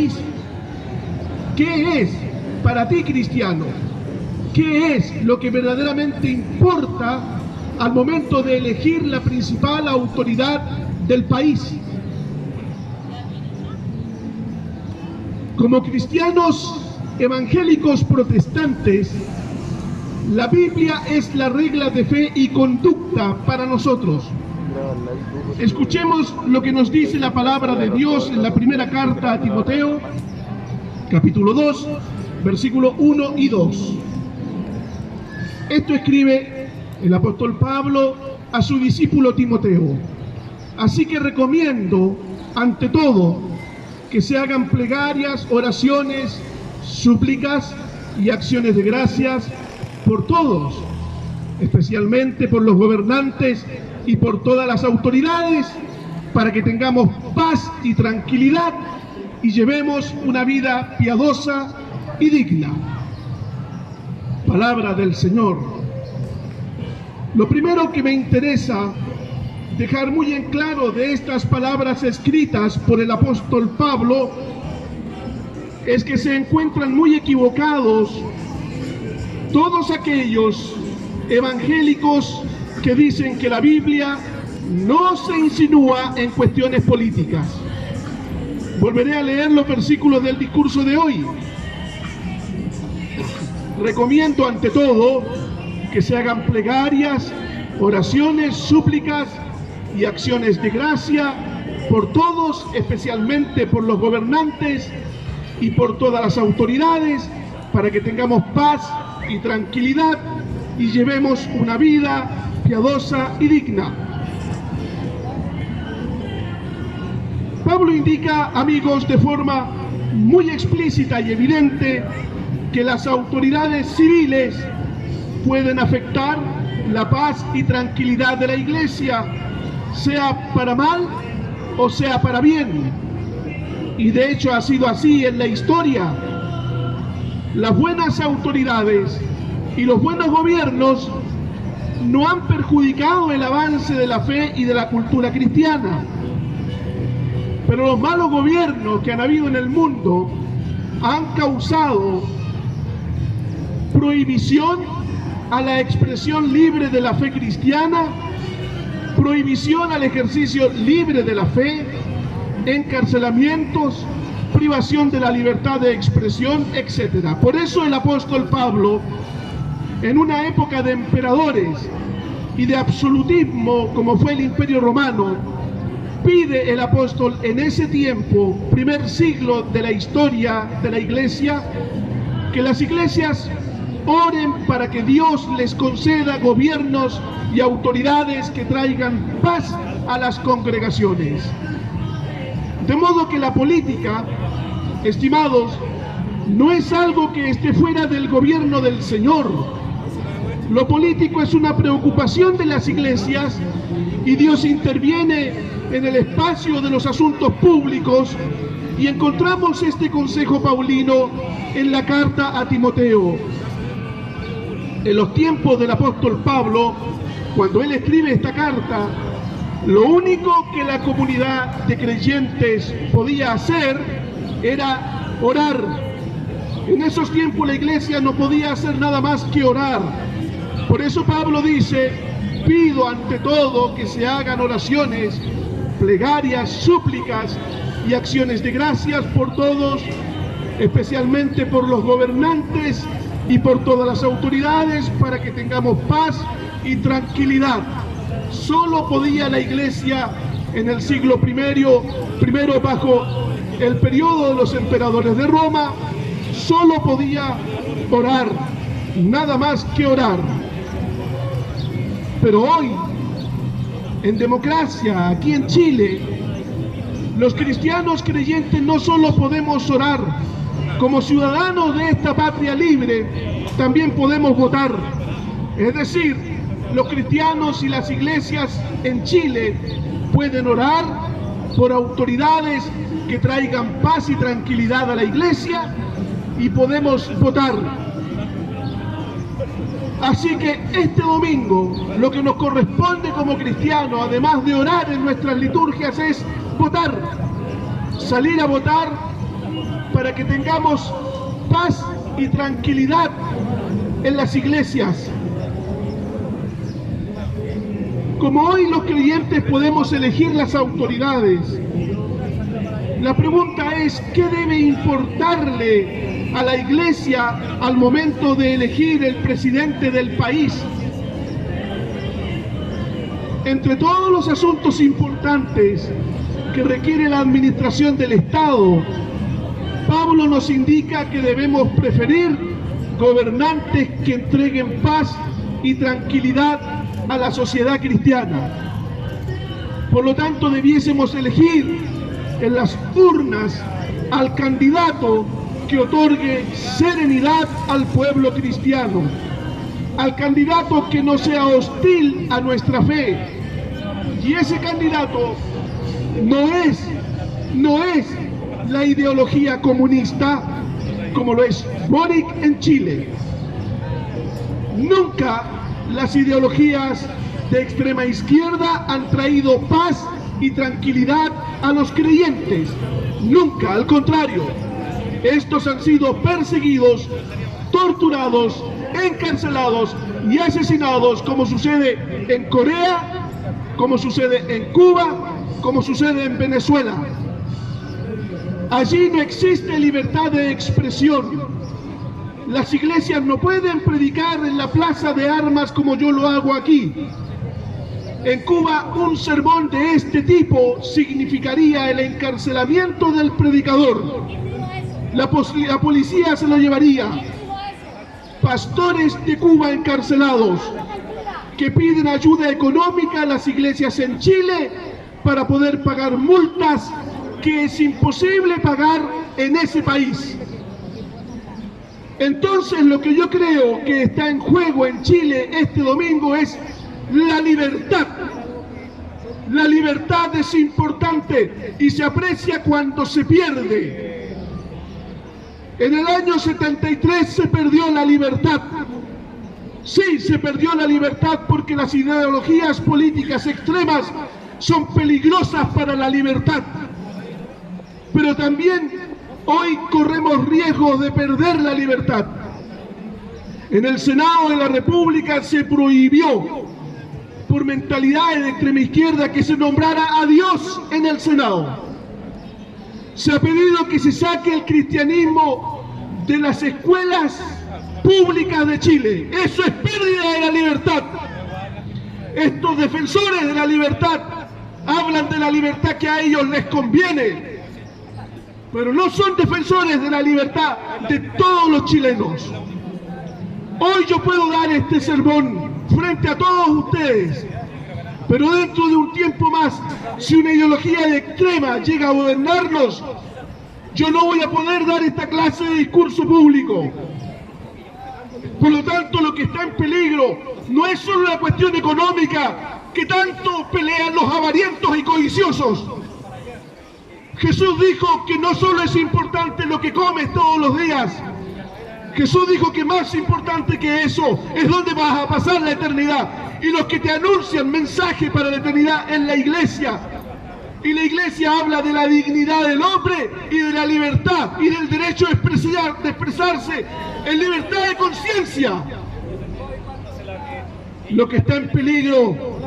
país. ¿Qué es para ti, cristiano? ¿Qué es lo que verdaderamente importa al momento de elegir la principal autoridad del país? Como cristianos evangélicos protestantes, la Biblia es la regla de fe y conducta para nosotros. Escuchemos lo que nos dice la palabra de Dios en la primera carta a Timoteo, capítulo 2, versículo 1 y 2. Esto escribe el apóstol Pablo a su discípulo Timoteo. Así que recomiendo, ante todo, que se hagan plegarias, oraciones, súplicas y acciones de gracias por todos, especialmente por los gobernantes y por todas las autoridades, para que tengamos paz y tranquilidad y llevemos una vida piadosa y digna. Palabra del Señor. Lo primero que me interesa dejar muy en claro de estas palabras escritas por el apóstol Pablo es que se encuentran muy equivocados todos aquellos evangélicos que dicen que la Biblia no se insinúa en cuestiones políticas. Volveré a leer los versículos del discurso de hoy. Recomiendo ante todo que se hagan plegarias, oraciones, súplicas y acciones de gracia por todos, especialmente por los gobernantes y por todas las autoridades, para que tengamos paz y tranquilidad y llevemos una vida piadosa y digna. Pablo indica, amigos, de forma muy explícita y evidente que las autoridades civiles pueden afectar la paz y tranquilidad de la Iglesia, sea para mal o sea para bien. Y de hecho ha sido así en la historia. Las buenas autoridades y los buenos gobiernos no han perjudicado el avance de la fe y de la cultura cristiana. Pero los malos gobiernos que han habido en el mundo han causado prohibición a la expresión libre de la fe cristiana, prohibición al ejercicio libre de la fe, encarcelamientos, privación de la libertad de expresión, etc. Por eso el apóstol Pablo, en una época de emperadores y de absolutismo como fue el Imperio Romano, pide el apóstol en ese tiempo, primer siglo de la historia de la Iglesia, que las iglesias oren para que Dios les conceda gobiernos y autoridades que traigan paz a las congregaciones. De modo que la política, estimados, no es algo que esté fuera del gobierno del Señor. Lo político es una preocupación de las iglesias y Dios interviene en el espacio de los asuntos públicos, y encontramos este consejo paulino en la carta a Timoteo. En los tiempos del apóstol Pablo, cuando él escribe esta carta, lo único que la comunidad de creyentes podía hacer era orar. En esos tiempos la iglesia no podía hacer nada más que orar. Por eso Pablo dice: pido ante todo que se hagan oraciones, plegarias, súplicas y acciones de gracias por todos, especialmente por los gobernantes y por todas las autoridades, para que tengamos paz y tranquilidad. Solo podía la iglesia en el siglo primero bajo el periodo de los emperadores de Roma, solo podía orar, nada más que orar. Pero hoy, en democracia, aquí en Chile, los cristianos creyentes no solo podemos orar, como ciudadanos de esta patria libre, también podemos votar. Es decir, los cristianos y las iglesias en Chile pueden orar por autoridades que traigan paz y tranquilidad a la iglesia, y podemos votar. Así que este domingo lo que nos corresponde como cristianos, además de orar en nuestras liturgias, es votar, salir a votar para que tengamos paz y tranquilidad en las iglesias. Como hoy los creyentes podemos elegir las autoridades, la pregunta es, ¿qué debe importarle a la iglesia al momento de elegir el presidente del país? Entre todos los asuntos importantes que requiere la administración del Estado, Pablo nos indica que debemos preferir gobernantes que entreguen paz y tranquilidad a la sociedad cristiana. Por lo tanto, debiésemos elegir en las urnas al candidato que otorgue serenidad al pueblo cristiano, al candidato que no sea hostil a nuestra fe. Y ese candidato no es la ideología comunista como lo es Boric en Chile. Nunca las ideologías de extrema izquierda han traído paz y tranquilidad a los creyentes. Nunca, al contrario. Estos han sido perseguidos, torturados, encarcelados y asesinados, como sucede en Corea, como sucede en Cuba, como sucede en Venezuela. Allí no existe libertad de expresión. Las iglesias no pueden predicar en la plaza de armas como yo lo hago aquí. En Cuba, un sermón de este tipo significaría el encarcelamiento del predicador. La policía se lo llevaría. Pastores de Cuba encarcelados que piden ayuda económica a las iglesias en Chile para poder pagar multas que es imposible pagar en ese país. Entonces, lo que yo creo que está en juego en Chile este domingo es la libertad. La libertad es importante y se aprecia cuando se pierde. En el año 73 se perdió la libertad. Sí, se perdió la libertad porque las ideologías políticas extremas son peligrosas para la libertad. Pero también hoy corremos riesgo de perder la libertad. En el Senado de la República se prohibió por mentalidades de extrema izquierda que se nombrara a Dios en el Senado. Se ha pedido que se saque el cristianismo de las escuelas públicas de Chile. Eso es pérdida de la libertad. Estos defensores de la libertad hablan de la libertad que a ellos les conviene, pero no son defensores de la libertad de todos los chilenos. Hoy yo puedo dar este sermón frente a todos ustedes, pero dentro de un tiempo más, si una ideología de extrema llega a gobernarnos, yo no voy a poder dar esta clase de discurso público. Por lo tanto, lo que está en peligro no es solo la cuestión económica que tanto pelean los avarientos y codiciosos. Jesús dijo que no solo es importante lo que comes todos los días. Jesús dijo que más importante que eso es dónde vas a pasar la eternidad. Y los que te anuncian mensaje para la eternidad en la iglesia. Y la iglesia habla de la dignidad del hombre y de la libertad y del derecho de expresarse en libertad de conciencia. Lo que está en peligro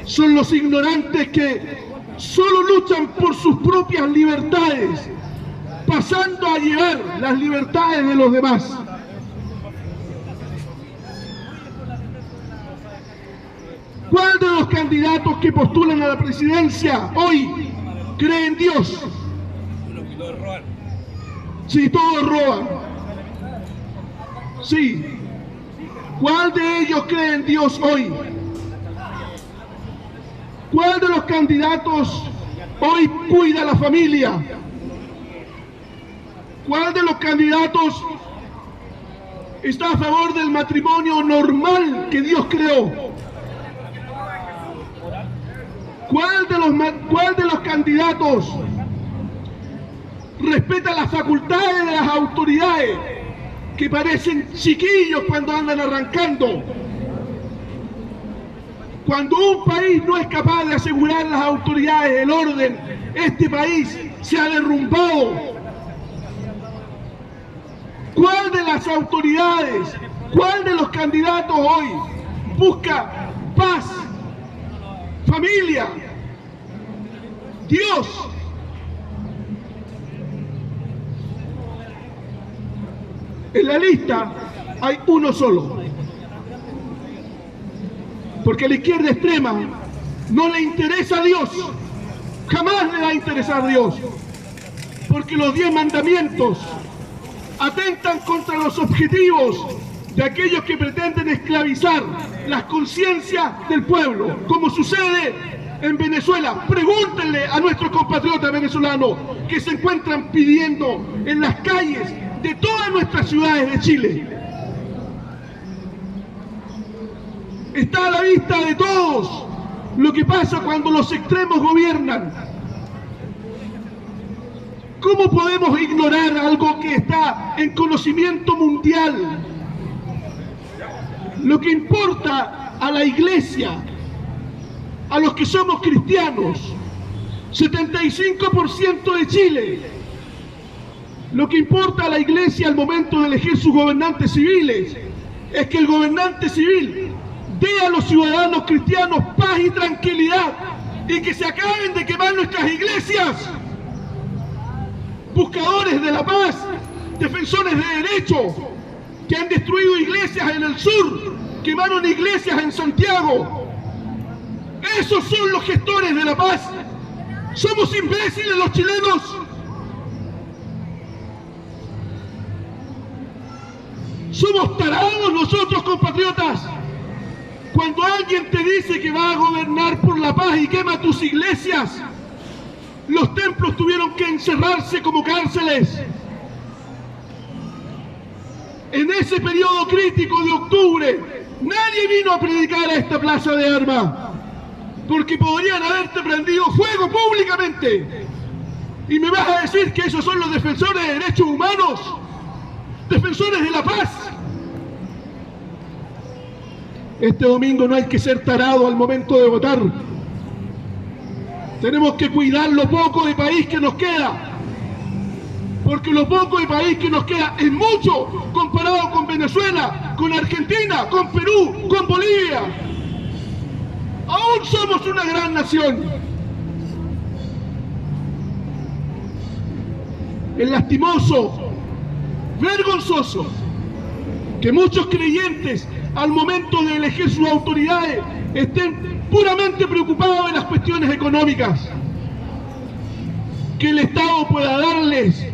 son los ignorantes que solo luchan por sus propias libertades, pasando a llevar las libertades de los demás. ¿Cuál de los candidatos que postulan a la presidencia hoy cree en Dios? Sí, todos roban. Sí. ¿Cuál de ellos cree en Dios hoy? ¿Cuál de los candidatos hoy cuida a la familia? ¿Cuál de los candidatos está a favor del matrimonio normal que Dios creó? ¿Cuál de los candidatos respeta las facultades de las autoridades que parecen chiquillos cuando andan arrancando? Cuando un país no es capaz de asegurar las autoridades el orden, este país se ha derrumbado. ¿Cuál de las autoridades, cuál de los candidatos hoy busca paz, familia, Dios? En la lista hay uno solo, porque a la izquierda extrema no le interesa a Dios, jamás le va a interesar a Dios, porque los 10 mandamientos atentan contra los objetivos de aquellos que pretenden esclavizar las conciencias del pueblo, como sucede en Venezuela. Pregúntenle a nuestros compatriotas venezolanos que se encuentran pidiendo en las calles de todas nuestras ciudades de Chile. Está a la vista de todos lo que pasa cuando los extremos gobiernan. ¿Cómo podemos ignorar algo que está en conocimiento mundial? Lo que importa a la iglesia, a los que somos cristianos, 75% de Chile, lo que importa a la iglesia al momento de elegir sus gobernantes civiles es que el gobernante civil dé a los ciudadanos cristianos paz y tranquilidad y que se acaben de quemar nuestras iglesias. Buscadores de la paz, defensores de derechos, que han destruido iglesias en el sur, quemaron iglesias en Santiago. Esos son los gestores de la paz. ¿Somos imbéciles los chilenos? ¿Somos tarados nosotros, compatriotas? Cuando alguien te dice que va a gobernar por la paz y quema tus iglesias, los templos tuvieron que encerrarse como cárceles. En ese periodo crítico de octubre, nadie vino a predicar a esta plaza de armas, porque podrían haberte prendido fuego públicamente. Y me vas a decir que esos son los defensores de derechos humanos, defensores de la paz. Este domingo no hay que ser tarado al momento de votar. Tenemos que cuidar lo poco de país que nos queda, porque lo poco de país que nos queda es mucho comparado con Venezuela, con Argentina, con Perú, con Bolivia. Aún somos una gran nación. Es lastimoso, vergonzoso, que muchos creyentes al momento de elegir sus autoridades estén puramente preocupados en las cuestiones económicas. Que el Estado pueda darles,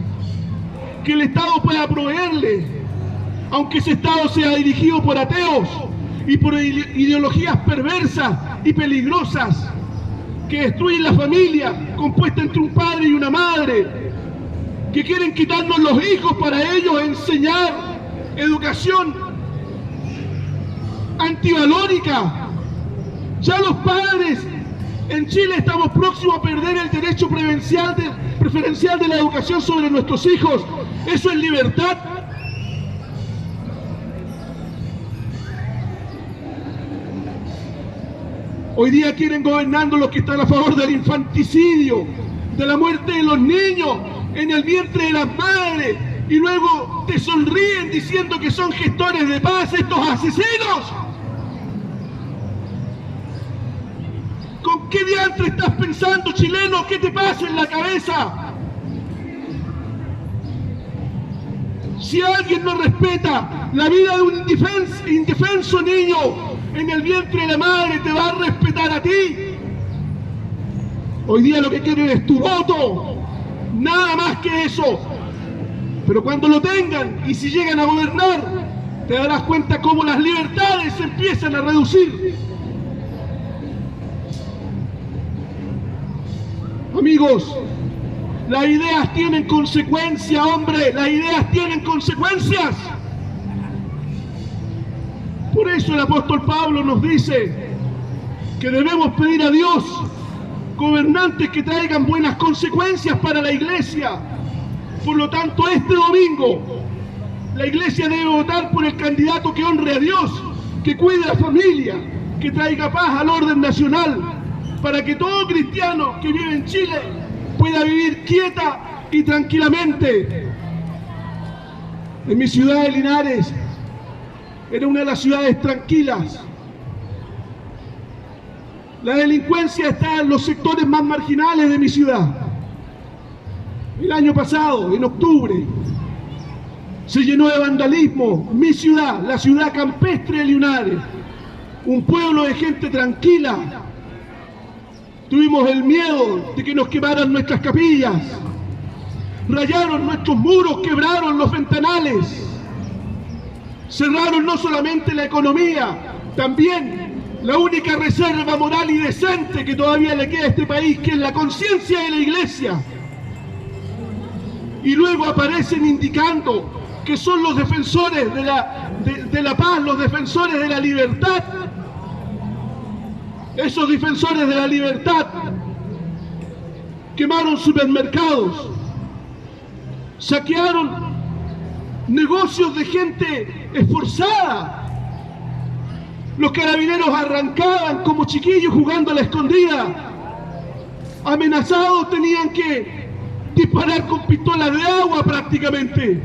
que el Estado pueda proveerles, aunque ese Estado sea dirigido por ateos y por ideologías perversas y peligrosas que destruyen la familia compuesta entre un padre y una madre, que quieren quitarnos los hijos para ellos enseñar educación antivalórica. Ya los padres en Chile estamos próximos a perder el derecho preferencial de la educación sobre nuestros hijos. ¿Eso es libertad? Hoy día quieren gobernando los que están a favor del infanticidio, de la muerte de los niños en el vientre de las madres, y luego te sonríen diciendo que son gestores de paz estos asesinos. ¿Con qué diantre estás pensando, chileno? ¿Qué te pasa en la cabeza? Si alguien no respeta la vida de un indefenso niño en el vientre de la madre, ¿te va a respetar a ti? Hoy día lo que quieren es tu voto, nada más que eso. Pero cuando lo tengan y si llegan a gobernar, te darás cuenta cómo las libertades se empiezan a reducir. Amigos, las ideas tienen consecuencias, hombre, las ideas tienen consecuencias. Por eso el apóstol Pablo nos dice que debemos pedir a Dios gobernantes que traigan buenas consecuencias para la iglesia. Por lo tanto, este domingo la iglesia debe votar por el candidato que honre a Dios, que cuide a la familia, que traiga paz al orden nacional, para que todo cristiano que vive en Chile pueda vivir quieta y tranquilamente. En mi ciudad de Linares era una de las ciudades tranquilas. La delincuencia está en los sectores más marginales de mi ciudad. El año pasado, en octubre, se llenó de vandalismo mi ciudad, la ciudad campestre de Linares, un pueblo de gente tranquila. Tuvimos el miedo de que nos quemaran nuestras capillas, rayaron nuestros muros, quebraron los ventanales, cerraron no solamente la economía, también la única reserva moral y decente que todavía le queda a este país, que es la conciencia de la Iglesia. Y luego aparecen indicando que son los defensores de la paz, los defensores de la libertad. Esos defensores de la libertad quemaron supermercados, saquearon negocios de gente esforzada. Los carabineros arrancaban como chiquillos jugando a la escondida. Amenazados tenían que disparar con pistolas de agua prácticamente.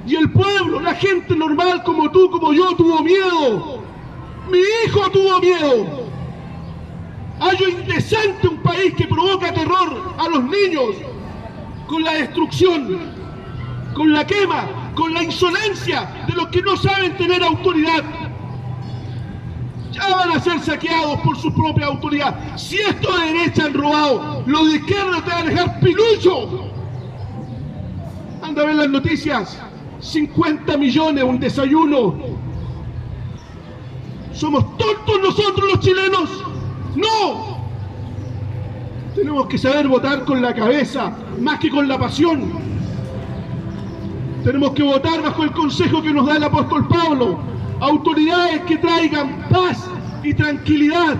Y el pueblo, la gente normal como tú, como yo, tuvo miedo. Mi hijo tuvo miedo. Hallo indecente un país que provoca terror a los niños con la destrucción, con la quema, con la insolencia de los que no saben tener autoridad. Ya van a ser saqueados por su propia autoridad. Si estos de derecha han robado, los de izquierda te van a dejar pilucho. Anda a ver las noticias. 50 millones, un desayuno. ¿Somos tontos nosotros los chilenos? ¡No! Tenemos que saber votar con la cabeza, más que con la pasión. Tenemos que votar bajo el consejo que nos da el apóstol Pablo. Autoridades que traigan paz y tranquilidad.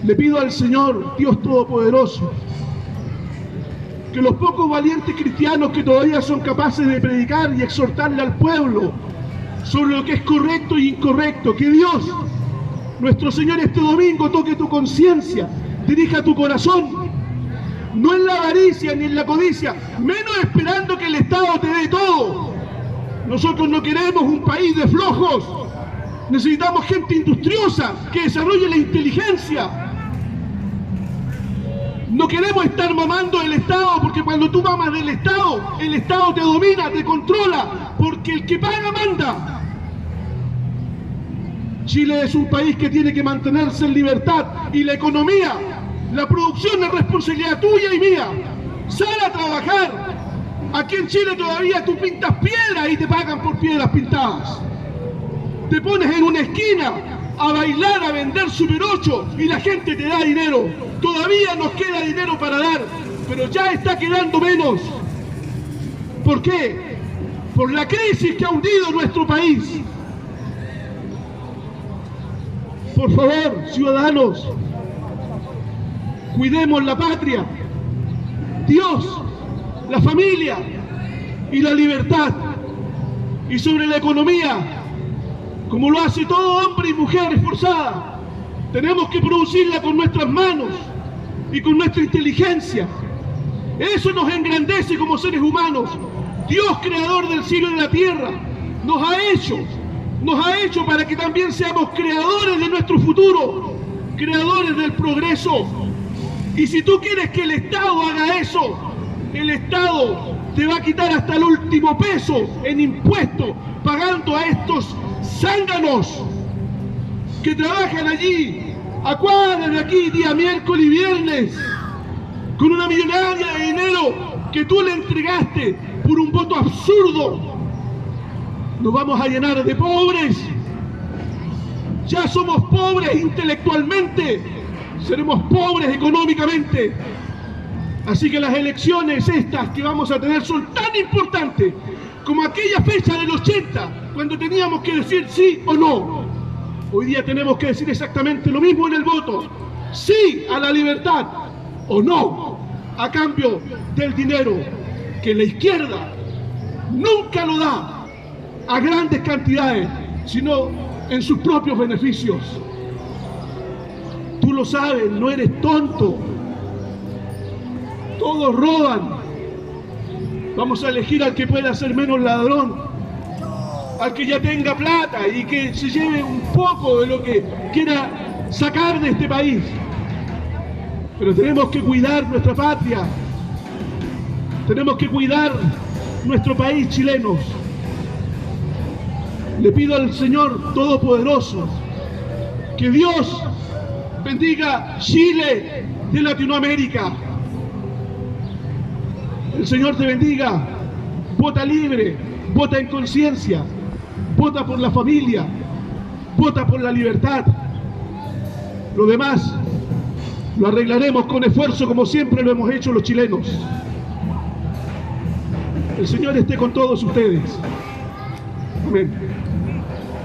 Le pido al Señor, Dios Todopoderoso, que los pocos valientes cristianos que todavía son capaces de predicar y exhortarle al pueblo sobre lo que es correcto y incorrecto, que Dios, nuestro Señor, este domingo toque tu conciencia, dirija tu corazón, no en la avaricia ni en la codicia, menos esperando que el Estado te dé todo. Nosotros no queremos un país de flojos, necesitamos gente industriosa que desarrolle la inteligencia. No queremos estar mamando del Estado, porque cuando tú mamas del Estado, el Estado te domina, te controla, porque el que paga manda. Chile es un país que tiene que mantenerse en libertad, y la economía, la producción es responsabilidad tuya y mía. Sal a trabajar. Aquí en Chile todavía tú pintas piedras y te pagan por piedras pintadas. Te pones en una esquina a bailar, a vender Super 8 y la gente te da dinero. Todavía nos queda dinero para dar, pero ya está quedando menos. ¿Por qué? Por la crisis que ha hundido nuestro país. Por favor, ciudadanos, cuidemos la patria, Dios, la familia y la libertad. Y sobre la economía, como lo hace todo hombre y mujer esforzada, tenemos que producirla con nuestras manos y con nuestra inteligencia. Eso nos engrandece como seres humanos. Dios, creador del cielo y de la tierra, nos ha hecho para que también seamos creadores de nuestro futuro, creadores del progreso. Y si tú quieres que el Estado haga eso, el Estado te va a quitar hasta el último peso en impuestos, pagando a estos zánganos que trabajan allí a cuadras de aquí, día miércoles y viernes, con una millonaria de dinero que tú le entregaste por un voto absurdo. Nos vamos a llenar de pobres. Ya somos pobres intelectualmente, seremos pobres económicamente. Así que las elecciones estas que vamos a tener son tan importantes como aquella fecha del 80, cuando teníamos que decir sí o no. Hoy día tenemos que decir exactamente lo mismo en el voto: sí a la libertad o no, a cambio del dinero que la izquierda nunca lo da a grandes cantidades, sino en sus propios beneficios. Tú lo sabes, no eres tonto. Todos roban. Vamos a elegir al que pueda ser menos ladrón, al que ya tenga plata y que se lleve un poco de lo que quiera sacar de este país. Pero tenemos que cuidar nuestra patria, tenemos que cuidar nuestro país, chilenos. Le pido al Señor Todopoderoso que Dios bendiga Chile de Latinoamérica. El Señor te bendiga. Vota libre, vota en conciencia, vota por la familia, vota por la libertad. Lo demás lo arreglaremos con esfuerzo, como siempre lo hemos hecho los chilenos. El Señor esté con todos ustedes. Amén.